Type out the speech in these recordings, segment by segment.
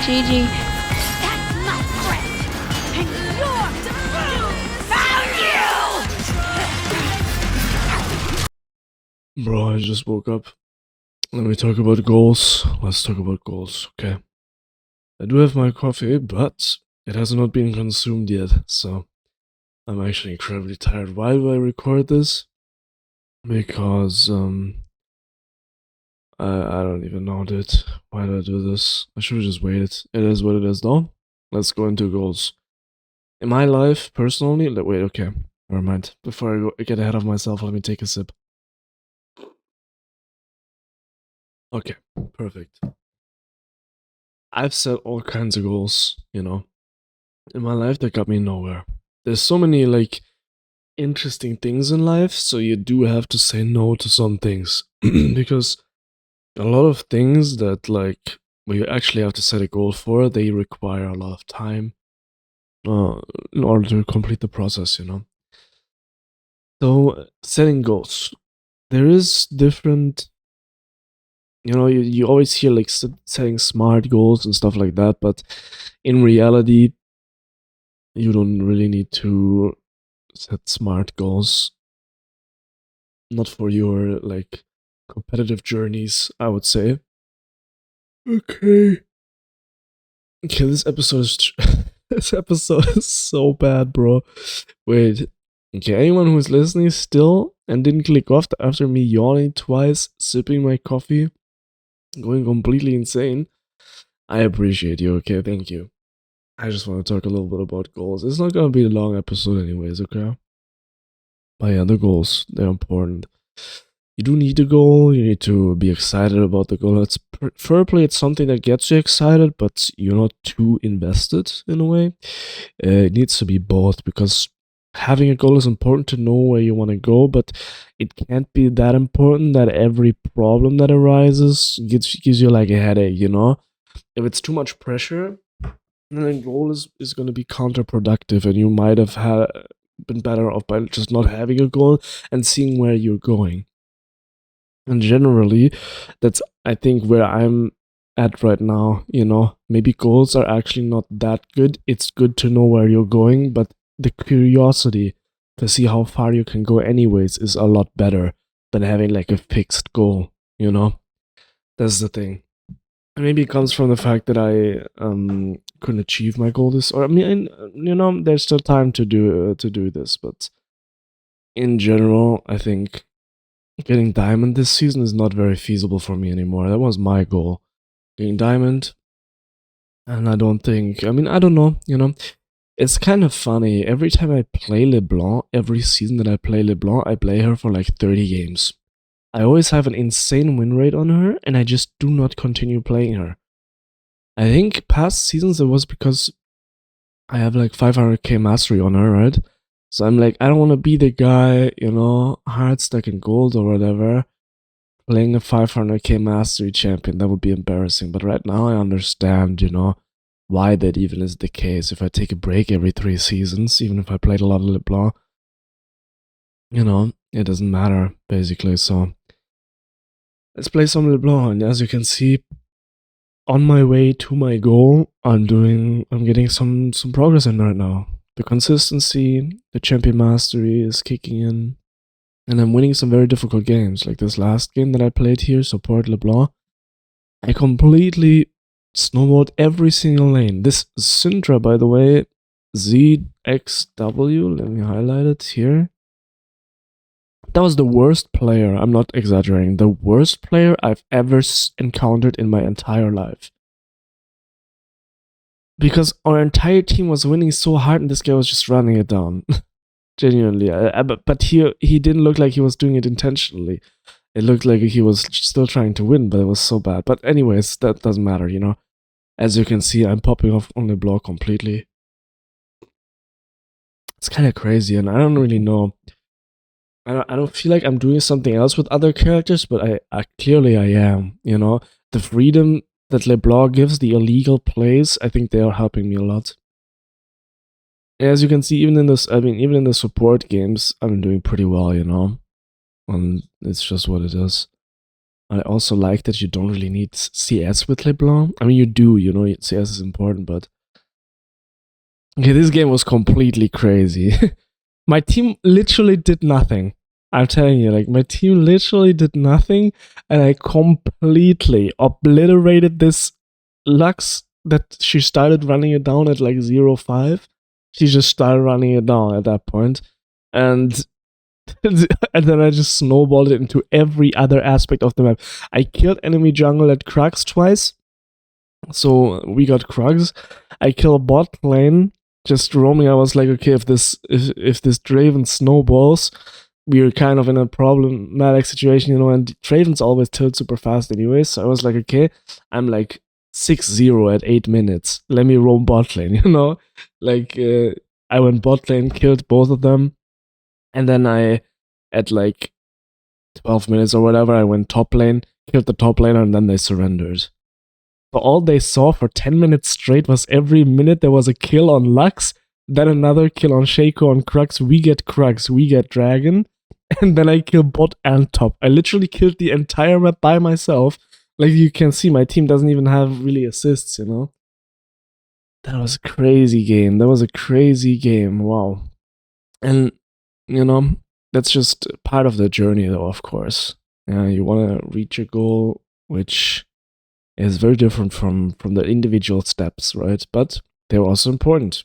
GG. That's my friend! And you're found you! Bro, I just woke up. Let me talk about goals. Let's talk about goals, okay? I do have my coffee, but it has not been consumed yet, so I'm actually incredibly tired. Why do I record this? Because, I don't even know, dude. Why did I do this? I should have just waited. It is what it is, though. Let's go into goals. In my life, personally, wait, okay. Never mind. Before I get ahead of myself, let me take a sip. Okay, perfect. I've set all kinds of goals, you know, in my life that got me nowhere. There's so many, like, interesting things in life, so you do have to say no to some things. Because a lot of things that, like, where you actually have to set a goal for, they require a lot of time in order to complete the process, you know. So, setting goals. There is different, you know, you always hear like setting smart goals and stuff like that, but in reality, you don't really need to set smart goals. Not for your like competitive journeys, I would say. Okay. Okay, this episode is this episode is so bad, bro. Wait. Okay, anyone who's listening still and didn't click off after me yawning twice, sipping my coffee, going completely insane, I appreciate you, okay? Thank you. I just want to talk a little bit about goals. It's not gonna be a long episode anyways, okay? But yeah, the goals, they're important. You do need a goal, you need to be excited about the goal. It's preferably it's something that gets you excited, but you're not too invested in a way. It needs to be both, because having a goal is important to know where you want to go, but it can't be that important that every problem that arises gives you like a headache, you know? If it's too much pressure, then the goal is going to be counterproductive, and you might have been better off by just not having a goal and seeing where you're going. And generally, that's, I think, where I'm at right now, you know? Maybe goals are actually not that good. It's good to know where you're going, but the curiosity to see how far you can go anyways is a lot better than having like a fixed goal, you know? That's the thing. And maybe it comes from the fact that I couldn't achieve my goal this, or I mean, you know, there's still time to do this, but in general, I think getting diamond this season is not very feasible for me anymore. That was my goal, getting diamond, and I don't think. I mean, I don't know. You know, it's kind of funny. Every time I play LeBlanc, every season that I play LeBlanc, I play her for like 30 games. I always have an insane win rate on her, and I just do not continue playing her. I think past seasons it was because I have like 500k mastery on her, right? So I'm like, I don't want to be the guy, you know, hard stuck in gold or whatever, playing a 500k mastery champion. That would be embarrassing. But right now I understand, you know, why that even is the case. If I take a break every 3 seasons, even if I played a lot of LeBlanc, you know, it doesn't matter, basically. So let's play some LeBlanc, and as you can see, on my way to my goal, I'm getting some progress in right now. The consistency, the champion mastery is kicking in, and I'm winning some very difficult games. Like this last game that I played here, Support LeBlanc, I completely snowballed every single lane. This Syndra, by the way, ZXW, let me highlight it here. That was the worst player, I'm not exaggerating, the worst player I've ever encountered in my entire life. Because our entire team was winning so hard and this guy was just running it down. Genuinely. But he didn't look like he was doing it intentionally. It looked like he was still trying to win, but it was so bad. But anyways, that doesn't matter, you know. As you can see, I'm popping off on LeBlanc completely. It's kind of crazy, and I don't really know. I don't feel like I'm doing something else with other characters, but clearly I am, you know. The freedom that LeBlanc gives, the illegal plays, I think they are helping me a lot. As you can see, even in the support games, I'm doing pretty well, you know. And it's just what it is. I also like that you don't really need CS with LeBlanc. I mean, you do, you know, CS is important, but okay, this game was completely crazy. My team literally did nothing. I'm telling you, like, my team literally did nothing, and I completely obliterated this Lux that she started running it down at like 0-5. She just started running it down at that point, and and then I just snowballed it into every other aspect of the map. I killed enemy jungle at Krugs twice, so we got Krugs. I killed bot lane just roaming. I was like, okay, if this Draven snowballs, we're kind of in a problematic situation, you know, and Dravens always tilt super fast anyway, so I was like, okay, I'm like 6-0 at 8 minutes. Let me roam bot lane, you know? Like, I went bot lane, killed both of them, and then I, at like 12 minutes or whatever, I went top lane, killed the top laner, and then they surrendered. But all they saw for 10 minutes straight was every minute there was a kill on Lux, then another kill on Shaco on Krugs. We get Krugs, we get Dragon, and then I kill bot and top. I literally killed the entire map by myself. Like you can see, my team doesn't even have really assists, you know? That was a crazy game. That was a crazy game. Wow. And, you know, that's just part of the journey, though, of course. You want to reach a goal, which is very different from the individual steps, right? But they're also important.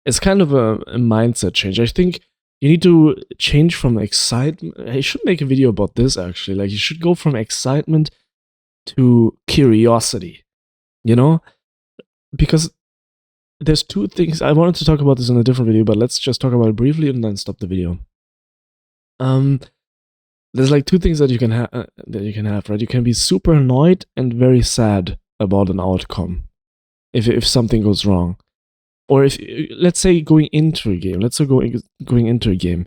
It's kind of a mindset change. I think you need to change from excitement. I should make a video about this, actually. Like, you should go from excitement to curiosity, you know? Because there's two things. I wanted to talk about this in a different video, but let's just talk about it briefly and then stop the video. There's like two things that you can have, right? You can be super annoyed and very sad about an outcome if something goes wrong. Or if, let's say, going into a game. Let's say going into a game.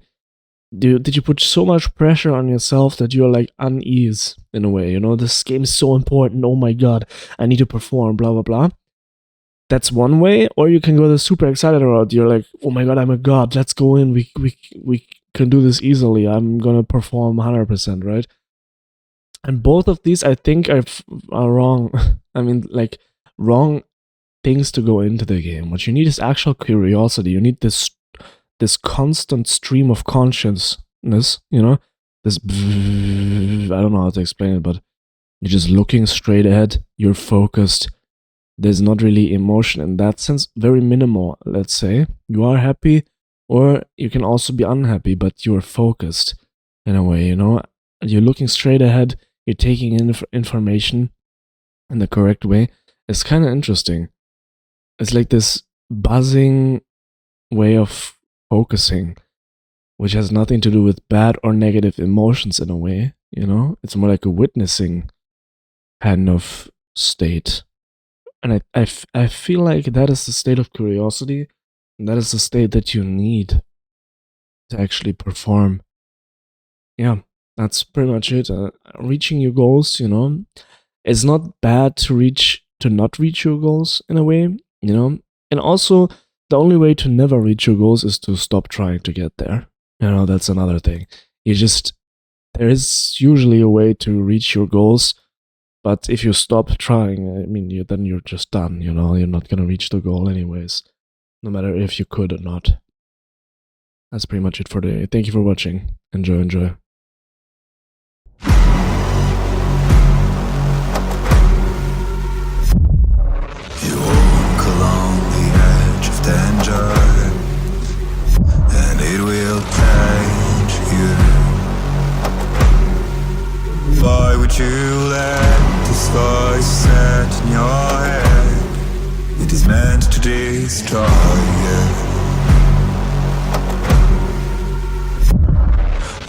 Did you put so much pressure on yourself that you're like unease in a way? You know, this game is so important. Oh my god, I need to perform. Blah blah blah. That's one way. Or you can go the super excited route. You're like, oh my god, I'm a god. Let's go in. We can do this easily. I'm gonna perform 100%, right? And both of these, I think, are wrong. I mean, like, wrong things to go into the game. What you need is actual curiosity. You need this constant stream of consciousness, you know? This I don't know how to explain it, but you're just looking straight ahead, you're focused. There's not really emotion in that sense, very minimal, let's say. You are happy, or you can also be unhappy, but you're focused in a way, you know? You're looking straight ahead, you're taking in information in the correct way. It's kind of interesting. It's like this buzzing way of focusing, which has nothing to do with bad or negative emotions in a way, you know? It's more like a witnessing kind of state. And I feel like that is the state of curiosity, and that is the state that you need to actually perform. Yeah, that's pretty much it. Reaching your goals, you know? It's not bad to not reach your goals in a way, you know? And also, the only way to never reach your goals is to stop trying to get there. You know, that's another thing. There is usually a way to reach your goals, but if you stop trying, I mean, then you're just done, you know? You're not gonna reach the goal anyways, no matter if you could or not. That's pretty much it for today. Thank you for watching. Enjoy. Danger, and it will change you. Why would you let this voice set in your head? It is meant to destroy you.